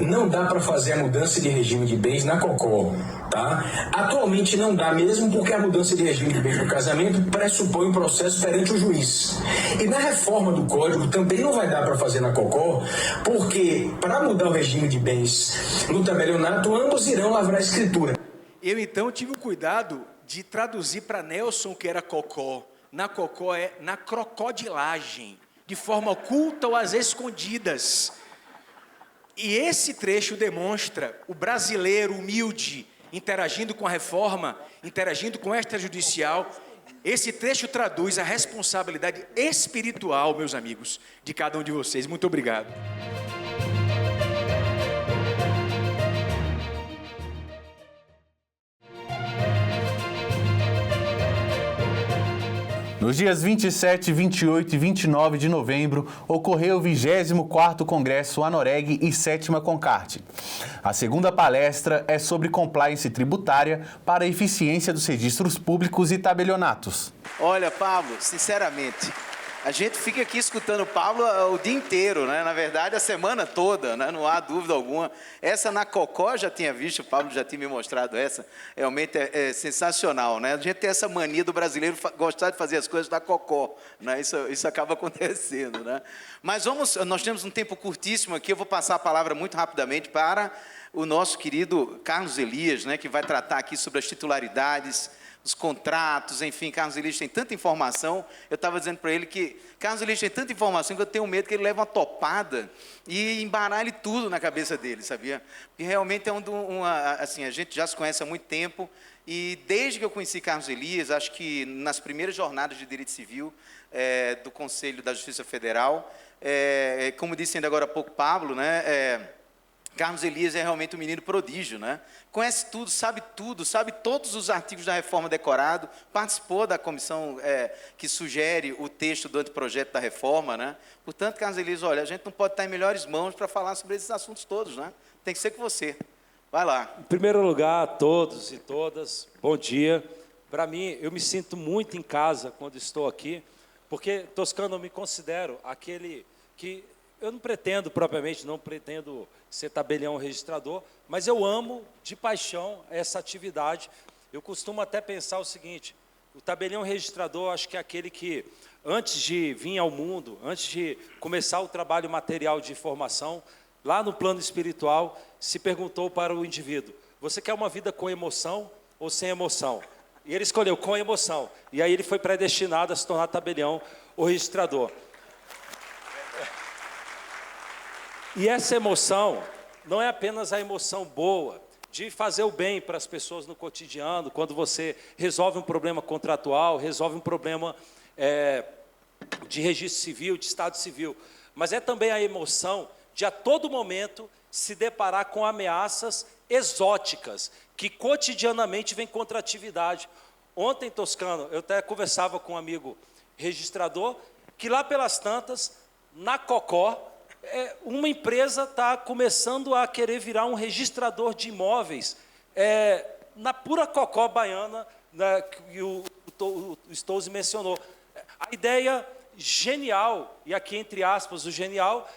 não dá para fazer a mudança de regime de bens na Cocó. Tá? Atualmente não dá mesmo porque a mudança de regime de bens no casamento pressupõe um processo perante o juiz. E na reforma do Código também não vai dar para fazer na Cocó, porque para mudar o regime de bens no tabelionato, ambos irão lavrar a escritura. Eu então tive o cuidado de traduzir para Nelson que era Cocó. Na Cocó é na crocodilagem, de forma oculta ou às escondidas. E esse trecho demonstra o brasileiro humilde, interagindo com a reforma, interagindo com o extrajudicial. Esse trecho traduz a responsabilidade espiritual, meus amigos, de cada um de vocês. Muito obrigado. Nos dias 27, 28 e 29 de novembro, ocorreu o 24º Congresso Anoreg e 7ª Concarte. A segunda palestra é sobre compliance tributária para a eficiência dos registros públicos e tabelionatos. Olha, Pablo, sinceramente, a gente fica aqui escutando o Pablo o dia inteiro, né? Na verdade, a semana toda, né? Não há dúvida alguma. Essa na Cocó, já tinha visto, o Pablo já tinha me mostrado essa, realmente é sensacional, né? A gente tem essa mania do brasileiro gostar de fazer as coisas na Cocó, né? Isso acaba acontecendo, né? Mas nós temos um tempo curtíssimo aqui, eu vou passar a palavra muito rapidamente para o nosso querido Carlos Elias, né? Que vai tratar aqui sobre as titularidades, os contratos, enfim. Carlos Elias tem tanta informação. Eu estava dizendo para ele que Carlos Elias tem tanta informação que eu tenho medo que ele leve uma topada e embaralhe tudo na cabeça dele, sabia? Porque realmente é assim, a gente já se conhece há muito tempo e desde que eu conheci Carlos Elias, acho que nas primeiras jornadas de Direito Civil do Conselho da Justiça Federal, como disse ainda agora há pouco Pablo, né? Carlos Elias é realmente um menino prodígio, né? Conhece tudo, sabe todos os artigos da reforma decorado, participou da comissão que sugere o texto do anteprojeto da reforma, né? Portanto, Carlos Elias, olha, a gente não pode estar em melhores mãos para falar sobre esses assuntos todos, né? Tem que ser com você. Vai lá. Em primeiro lugar, a todos e todas, bom dia. Para mim, eu me sinto muito em casa quando estou aqui, porque, Toscano, eu me considero aquele que... Eu não pretendo, propriamente, não pretendo ser tabelião registrador, mas eu amo de paixão essa atividade. Eu costumo até pensar o seguinte, o tabelião registrador, acho que é aquele que, antes de vir ao mundo, antes de começar o trabalho material de formação, lá no plano espiritual, se perguntou para o indivíduo, você quer uma vida com emoção ou sem emoção? E ele escolheu com emoção. E aí ele foi predestinado a se tornar tabelião ou registrador. E essa emoção não é apenas a emoção boa de fazer o bem para as pessoas no cotidiano, quando você resolve um problema contratual, resolve um problema de registro civil, de estado civil, mas é também a emoção de a todo momento se deparar com ameaças exóticas, que cotidianamente vêm contra a atividade. Ontem, Toscano, eu até conversava com um amigo registrador, que lá pelas tantas, na Cocó, uma empresa está começando a querer virar um registrador de imóveis, na pura Cocó baiana, né, que o Stolze mencionou. A ideia genial, e aqui entre aspas o genial,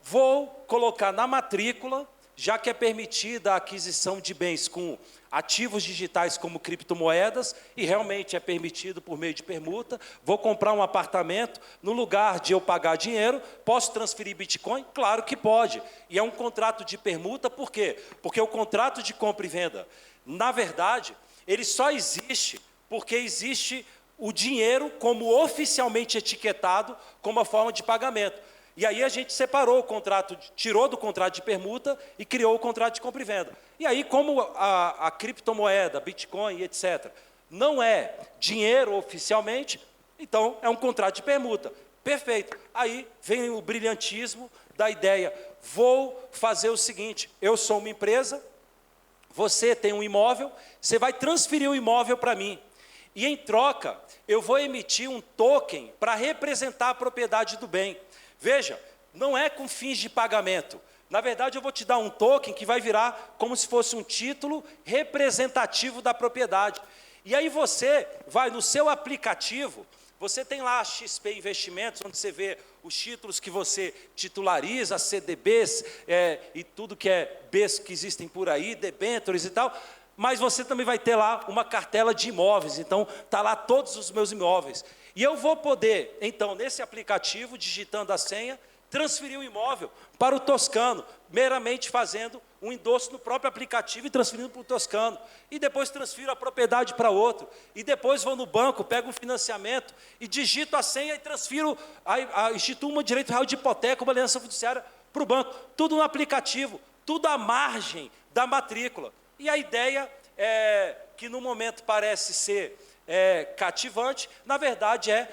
vou colocar na matrícula, já que é permitida a aquisição de bens com ativos digitais como criptomoedas, e realmente é permitido por meio de permuta, vou comprar um apartamento, no lugar de eu pagar dinheiro, posso transferir Bitcoin? Claro que pode. E é um contrato de permuta, por quê? Porque o contrato de compra e venda, na verdade, ele só existe porque existe o dinheiro como oficialmente etiquetado como a forma de pagamento. E aí a gente separou o contrato, tirou do contrato de permuta e criou o contrato de compra e venda. E aí, como a criptomoeda, Bitcoin, etc., não é dinheiro oficialmente, então é um contrato de permuta. Perfeito. Aí vem o brilhantismo da ideia. Vou fazer o seguinte, eu sou uma empresa, você tem um imóvel, você vai transferir o imóvel para mim. E em troca, eu vou emitir um token para representar a propriedade do bem. Veja, não é com fins de pagamento. Na verdade, eu vou te dar um token que vai virar como se fosse um título representativo da propriedade. E aí você vai no seu aplicativo, você tem lá a XP Investimentos, onde você vê os títulos que você titulariza, CDBs e tudo que é Bs que existem por aí, debêntures e tal, mas você também vai ter lá uma cartela de imóveis, então está lá todos os meus imóveis. E eu vou poder, então, nesse aplicativo, digitando a senha, transferir o imóvel para o Toscano, meramente fazendo um endosso no próprio aplicativo e transferindo para o Toscano. E depois transfiro a propriedade para outro. E depois vou no banco, pego um financiamento e digito a senha e transfiro, instituo um direito real de hipoteca, uma aliança fiduciária para o banco. Tudo no aplicativo, tudo à margem da matrícula. E a ideia é que no momento parece ser cativante, na verdade é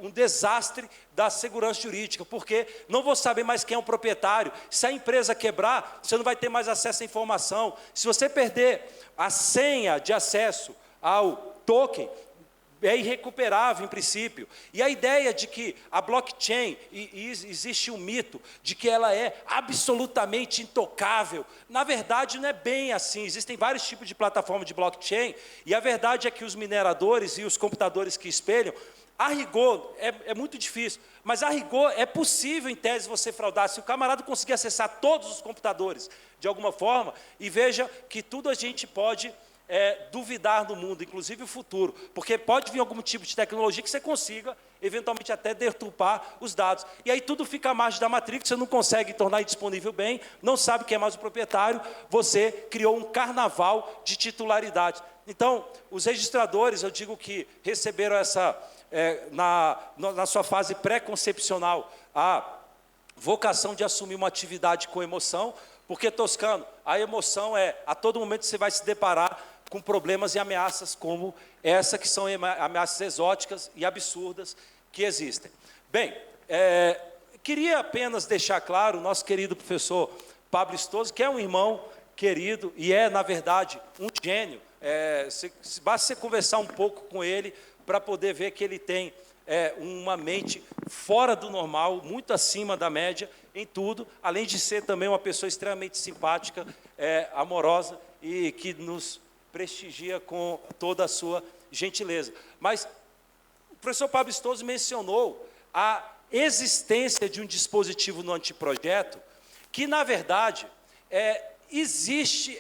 um desastre da segurança jurídica, porque não vou saber mais quem é o proprietário. Se a empresa quebrar, você não vai ter mais acesso à informação. Se você perder a senha de acesso ao token, é irrecuperável em princípio. E a ideia de que a blockchain, e existe um mito de que ela é absolutamente intocável, na verdade não é bem assim. Existem vários tipos de plataforma de blockchain, e a verdade é que os mineradores e os computadores que espelham, a rigor, é muito difícil, mas a rigor é possível, em tese, você fraudar. Se o camarada conseguir acessar todos os computadores de alguma forma, e veja que tudo a gente pode duvidar no mundo, inclusive o futuro, porque pode vir algum tipo de tecnologia que você consiga, eventualmente até deturpar os dados. E aí tudo fica à margem da matrícula, você não consegue tornar disponível bem, não sabe quem é mais o proprietário, você criou um carnaval de titularidade. Então, os registradores, eu digo que receberam essa, na sua fase pré-concepcional, a vocação de assumir uma atividade com emoção, porque, Toscano, a emoção a todo momento você vai se deparar com problemas e ameaças como essa, que são ameaças exóticas e absurdas que existem. Bem, queria apenas deixar claro, nosso querido professor Pablo Stoso, que é um irmão querido e é, na verdade, um gênio. Basta você conversar um pouco com ele para poder ver que ele tem uma mente fora do normal, muito acima da média em tudo, além de ser também uma pessoa extremamente simpática, amorosa e que nos prestigia com toda a sua gentileza. Mas o professor Pablo Stoso mencionou a existência de um dispositivo no anteprojeto que, na verdade, existe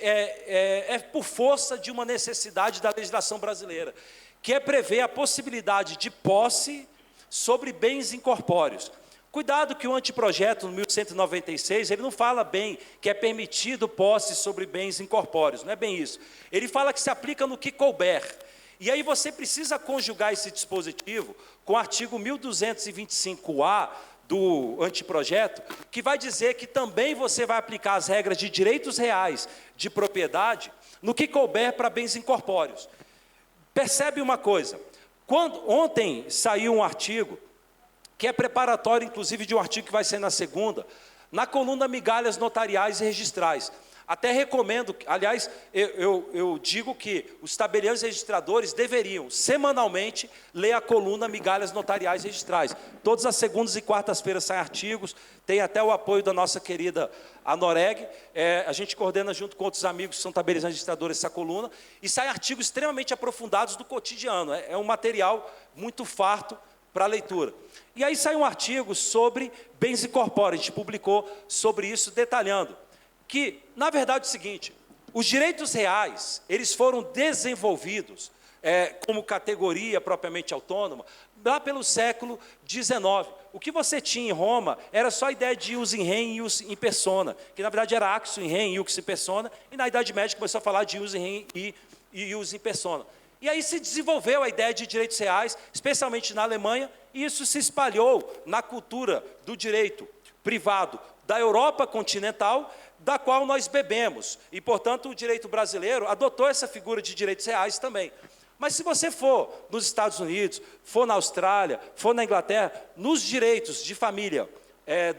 por força de uma necessidade da legislação brasileira, que é prever a possibilidade de posse sobre bens incorpóreos. Cuidado que o anteprojeto, no 1196, ele não fala bem que é permitido posse sobre bens incorpóreos, não é bem isso. Ele fala que se aplica no que couber. E aí você precisa conjugar esse dispositivo com o artigo 1225-A do anteprojeto, que vai dizer que também você vai aplicar as regras de direitos reais de propriedade no que couber para bens incorpóreos. Percebe uma coisa, ontem saiu um artigo, que é preparatório, inclusive, de um artigo que vai ser na segunda, na coluna Migalhas Notariais e Registrais. Até recomendo, aliás, eu digo que os tabeliães registradores deveriam, semanalmente, ler a coluna Migalhas Notariais e Registrais. Todas as segundas e quartas-feiras saem artigos, tem até o apoio da nossa querida Anoreg, a gente coordena junto com outros amigos que são tabeliães registradores essa coluna, e saem artigos extremamente aprofundados do cotidiano, é um material muito farto para a leitura. E aí sai um artigo sobre bens incorpóreos, a gente publicou sobre isso, detalhando que, na verdade, é o seguinte, os direitos reais, eles foram desenvolvidos como categoria propriamente autônoma, lá pelo século XIX. O que você tinha em Roma era só a ideia de ius in rem e ius in persona, que na verdade era actio in rem e ius in persona, e na Idade Média começou a falar de ius in rem e ius in persona. E aí se desenvolveu a ideia de direitos reais, especialmente na Alemanha, e isso se espalhou na cultura do direito privado da Europa continental, da qual nós bebemos. E, portanto, o direito brasileiro adotou essa figura de direitos reais também. Mas se você for nos Estados Unidos, for na Austrália, for na Inglaterra, nos direitos de família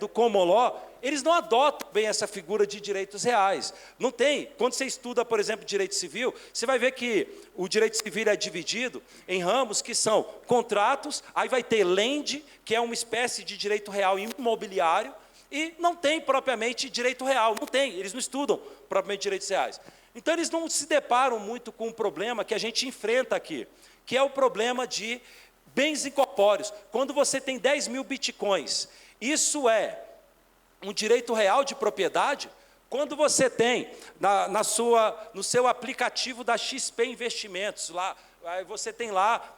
do common law, eles não adotam bem essa figura de direitos reais. Não tem. Quando você estuda, por exemplo, direito civil, você vai ver que o direito civil é dividido em ramos que são contratos, aí vai ter lend, que é uma espécie de direito real imobiliário, e não tem propriamente direito real, não tem, eles não estudam propriamente direitos reais. Então eles não se deparam muito com o problema que a gente enfrenta aqui, que é o problema de bens incorpóreos. Quando você tem 10 mil bitcoins, isso é um direito real de propriedade? Quando você tem no seu aplicativo da XP Investimentos, lá, você tem lá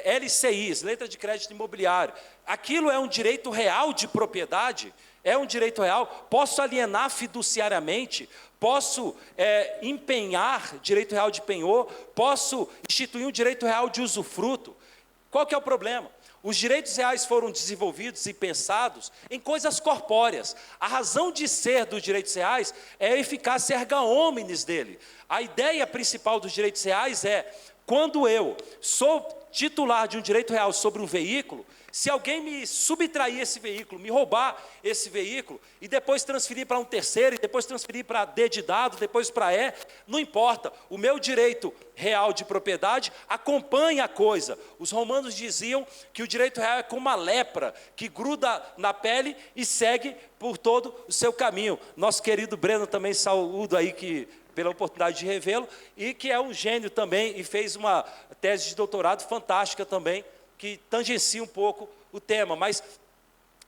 LCIs, letra de crédito imobiliário, aquilo é um direito real de propriedade? É um direito real? Posso alienar fiduciariamente? Posso empenhar direito real de penhor? Posso instituir um direito real de usufruto? Qual que é o problema? Os direitos reais foram desenvolvidos e pensados em coisas corpóreas. A razão de ser dos direitos reais é a eficácia erga omnes dele. A ideia principal dos direitos reais é, quando eu sou titular de um direito real sobre um veículo, se alguém me subtrair esse veículo, me roubar esse veículo, e depois transferir para um terceiro, e depois transferir para D de dado, depois para E, não importa, o meu direito real de propriedade acompanha a coisa. Os romanos diziam que o direito real é como uma lepra, que gruda na pele e segue por todo o seu caminho. Nosso querido Breno também saúdo aí pela oportunidade de revê-lo, e que é um gênio também, e fez uma tese de doutorado fantástica também, que tangencia um pouco o tema, mas,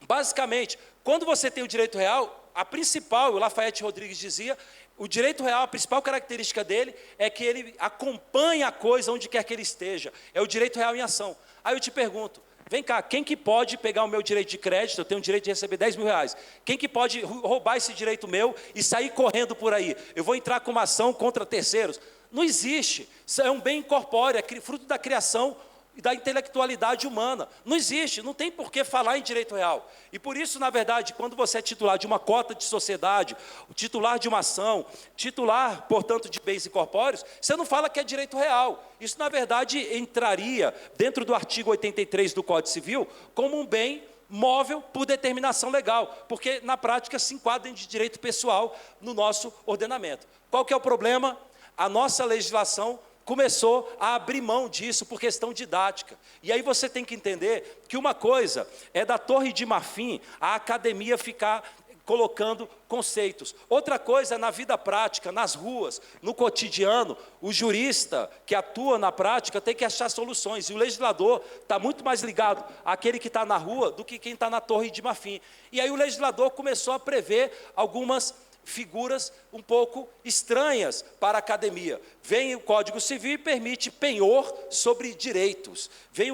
basicamente, quando você tem o direito real, a principal, o Lafayette Rodrigues dizia, o direito real, a principal característica dele é que ele acompanha a coisa onde quer que ele esteja, é o direito real em ação. Aí eu te pergunto, vem cá, quem que pode pegar o meu direito de crédito, eu tenho o direito de receber 10 mil reais, quem que pode roubar esse direito meu e sair correndo por aí? Eu vou entrar com uma ação contra terceiros? Não existe, isso é um bem incorpóreo, é fruto da criação e da intelectualidade humana. Não existe, não tem por que falar em direito real. E por isso, na verdade, quando você é titular de uma cota de sociedade, titular de uma ação, titular, portanto, de bens incorpóreos, você não fala que é direito real. Isso, na verdade, entraria dentro do artigo 83 do Código Civil como um bem móvel por determinação legal, porque na prática se enquadra de direito pessoal no nosso ordenamento. Qual que é o problema? A nossa legislação começou a abrir mão disso por questão didática. E aí você tem que entender que uma coisa é da Torre de Marfim a academia ficar colocando conceitos. Outra coisa é na vida prática, nas ruas, no cotidiano, o jurista que atua na prática tem que achar soluções. E o legislador está muito mais ligado àquele que está na rua do que quem está na Torre de Marfim. E aí o legislador começou a prever algumas figuras um pouco estranhas para a academia. Vem o Código Civil e permite penhor sobre direitos. Vem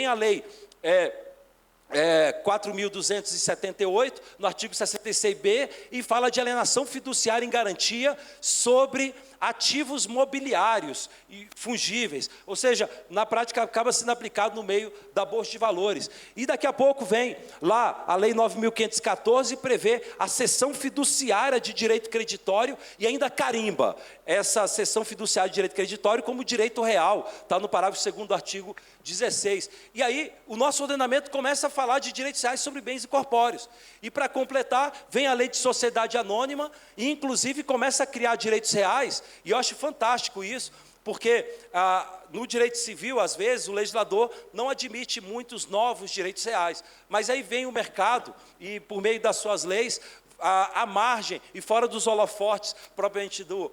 a lei 4.278, no artigo 66b, e fala de alienação fiduciária em garantia sobre ativos mobiliários e fungíveis, ou seja, na prática acaba sendo aplicado no meio da Bolsa de Valores. E daqui a pouco vem lá a Lei 9.514 prevê a cessão fiduciária de direito creditório e ainda carimba essa cessão fiduciária de direito creditório como direito real, está no parágrafo 2º do artigo 16. E aí o nosso ordenamento começa a falar de direitos reais sobre bens incorpóreos. E para completar, vem a lei de sociedade anônima e inclusive começa a criar direitos reais. E eu acho fantástico isso, porque no direito civil, às vezes, o legislador não admite muitos novos direitos reais. Mas aí vem o mercado e, por meio das suas leis, à margem e fora dos holofotes propriamente do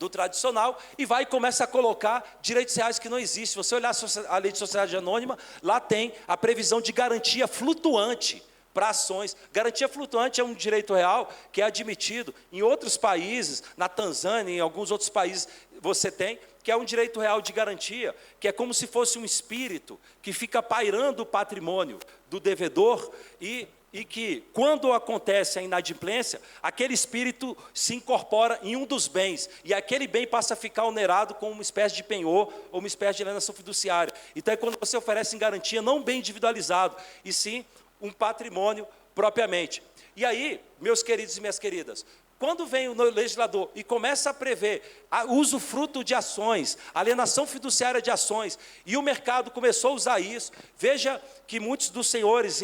tradicional, e vai e começa a colocar direitos reais que não existem. Se você olhar a lei de sociedade anônima, lá tem a previsão de garantia flutuante para ações. Garantia flutuante é um direito real que é admitido em outros países, na Tanzânia, em alguns outros países você tem, que é um direito real de garantia, que é como se fosse um espírito que fica pairando o patrimônio do devedor e que, quando acontece a inadimplência, aquele espírito se incorpora em um dos bens, e aquele bem passa a ficar onerado com uma espécie de penhor ou uma espécie de alienação fiduciária. Então, é quando você oferece em garantia, não um bem individualizado, e sim um patrimônio propriamente. E aí, meus queridos e minhas queridas, quando vem o legislador e começa a prever usufruto de ações, alienação fiduciária de ações, e o mercado começou a usar isso, veja que muitos dos senhores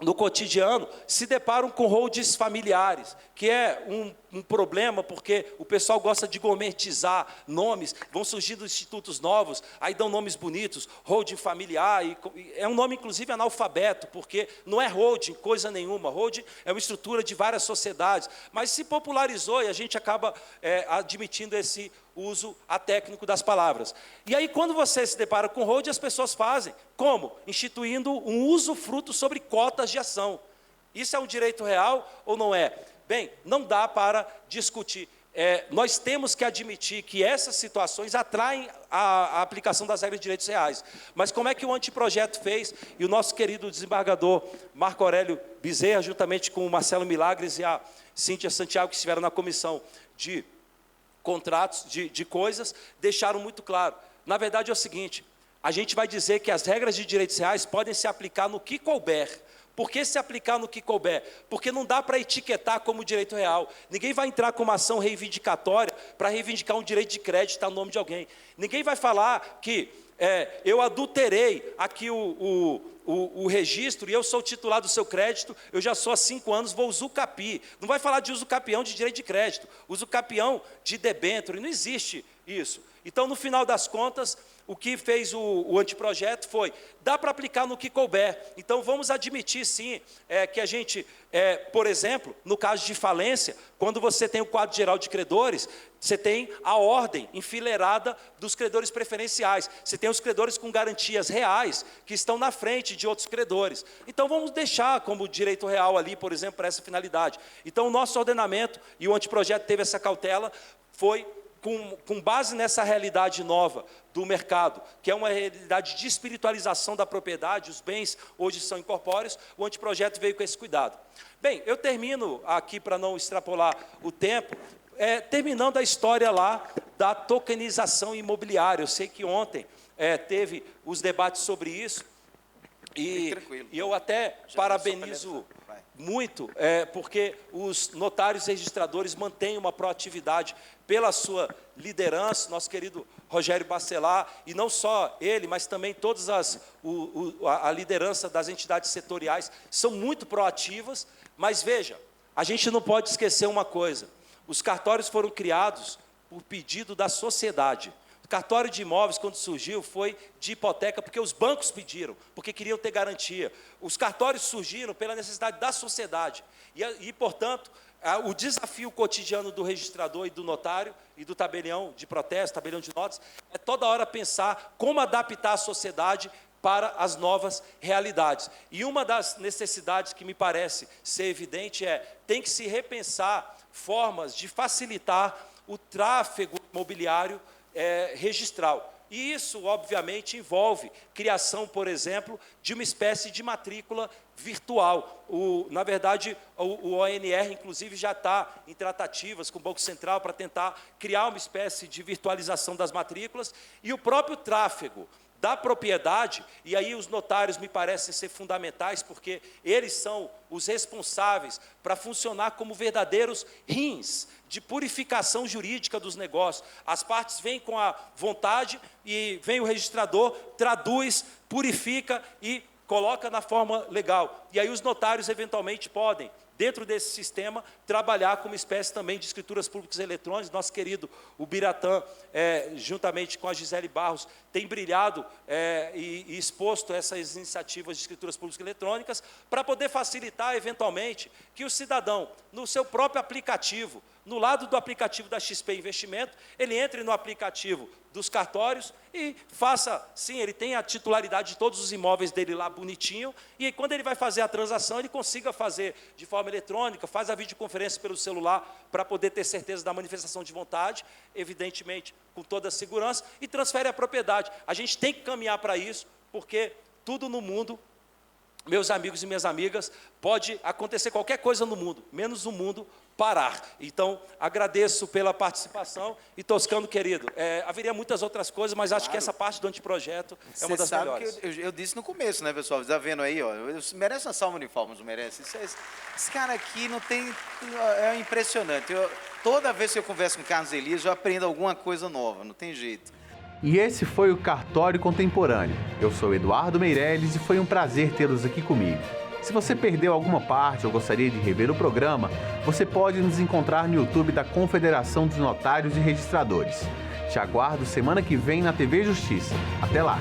no cotidiano se deparam com holdings familiares, que é um problema, porque o pessoal gosta de gourmetizar nomes, vão surgindo institutos novos, aí dão nomes bonitos, holding familiar, e é um nome inclusive analfabeto, porque não é holding coisa nenhuma, holding é uma estrutura de várias sociedades, mas se popularizou e a gente acaba admitindo esse uso atécnico das palavras. E aí, quando você se depara com holding, as pessoas fazem. Como? Instituindo um usufruto sobre cotas de ação. Isso é um direito real ou não é? Bem, não dá para discutir. Nós temos que admitir que essas situações atraem a aplicação das regras de direitos reais. Mas como é que o anteprojeto fez? E o nosso querido desembargador Marco Aurélio Bezerra, juntamente com o Marcelo Milagres e a Cíntia Santiago, que estiveram na comissão de contratos, de coisas, deixaram muito claro. Na verdade é o seguinte, a gente vai dizer que as regras de direitos reais podem se aplicar no que couber. Por que se aplicar no que couber? Porque não dá para etiquetar como direito real. Ninguém vai entrar com uma ação reivindicatória para reivindicar um direito de crédito no nome de alguém. Ninguém vai falar que eu adulterei aqui o registro e eu sou titular do seu crédito, eu já sou há 5 anos, vou usucapiar. Não vai falar de usucapião de direito de crédito, usucapião de debênture, não existe isso. Então, no final das contas, o que fez o anteprojeto foi, dá para aplicar no que couber. Então, vamos admitir, sim, que a gente, por exemplo, no caso de falência, quando você tem o quadro geral de credores, você tem a ordem enfileirada dos credores preferenciais. Você tem os credores com garantias reais, que estão na frente de outros credores. Então, vamos deixar como direito real ali, por exemplo, para essa finalidade. Então, o nosso ordenamento, e o anteprojeto teve essa cautela, foi com base nessa realidade nova do mercado, que é uma realidade de espiritualização da propriedade, os bens hoje são incorpóreos, o anteprojeto veio com esse cuidado. Bem, eu termino aqui, para não extrapolar o tempo, terminando a história lá da tokenização imobiliária. Eu sei que ontem teve os debates sobre isso, e eu até parabenizo muito, porque os notários registradores mantêm uma proatividade pela sua liderança, nosso querido Rogério Bacelar, e não só ele, mas também todas a liderança das entidades setoriais são muito proativas, mas veja, a gente não pode esquecer uma coisa, os cartórios foram criados por pedido da sociedade. O cartório de imóveis, quando surgiu, foi de hipoteca, porque os bancos pediram, porque queriam ter garantia. Os cartórios surgiram pela necessidade da sociedade. E portanto, o desafio cotidiano do registrador e do notário, e do tabelião de protesto, tabelião de notas, é toda hora pensar como adaptar a sociedade para as novas realidades. E uma das necessidades que me parece ser evidente tem que se repensar formas de facilitar o tráfego imobiliário registral. E isso, obviamente, envolve criação, por exemplo, de uma espécie de matrícula virtual. Na verdade, o ONR, inclusive, já está em tratativas com o Banco Central para tentar criar uma espécie de virtualização das matrículas, e o próprio tráfego da propriedade, e aí os notários me parecem ser fundamentais, porque eles são os responsáveis para funcionar como verdadeiros rins de purificação jurídica dos negócios. As partes vêm com a vontade e vem o registrador, traduz, purifica e coloca na forma legal. E aí os notários eventualmente podem, dentro desse sistema, trabalhar com uma espécie também de escrituras públicas eletrônicas. Nosso querido Ubiratã, juntamente com a Gisele Barros, tem brilhado e exposto essas iniciativas de escrituras públicas eletrônicas para poder facilitar, eventualmente, que o cidadão, no seu próprio aplicativo, no lado do aplicativo da XP Investimento, ele entre no aplicativo dos cartórios e faça, sim, ele tem a titularidade de todos os imóveis dele lá bonitinho, e quando ele vai fazer a transação, ele consiga fazer de forma eletrônica, faz a videoconferência pelo celular para poder ter certeza da manifestação de vontade, evidentemente com toda a segurança, e transfere a propriedade. A gente tem que caminhar para isso, porque tudo no mundo, meus amigos e minhas amigas, pode acontecer qualquer coisa no mundo, menos o mundo parar. Então, agradeço pela participação e, Toscano, querido, haveria muitas outras coisas, mas acho que essa parte do anteprojeto é uma das melhores. Que eu disse no começo, né, pessoal? Está vendo aí, ó? Merece uma salva de palmas, não merece? Esse cara aqui não tem... É impressionante. Toda vez que eu converso com o Carlos Elias, eu aprendo alguma coisa nova, não tem jeito. E esse foi o Cartório Contemporâneo. Eu sou Eduardo Meirelles e foi um prazer tê-los aqui comigo. Se você perdeu alguma parte ou gostaria de rever o programa, você pode nos encontrar no YouTube da Confederação dos Notários e Registradores. Te aguardo semana que vem na TV Justiça. Até lá!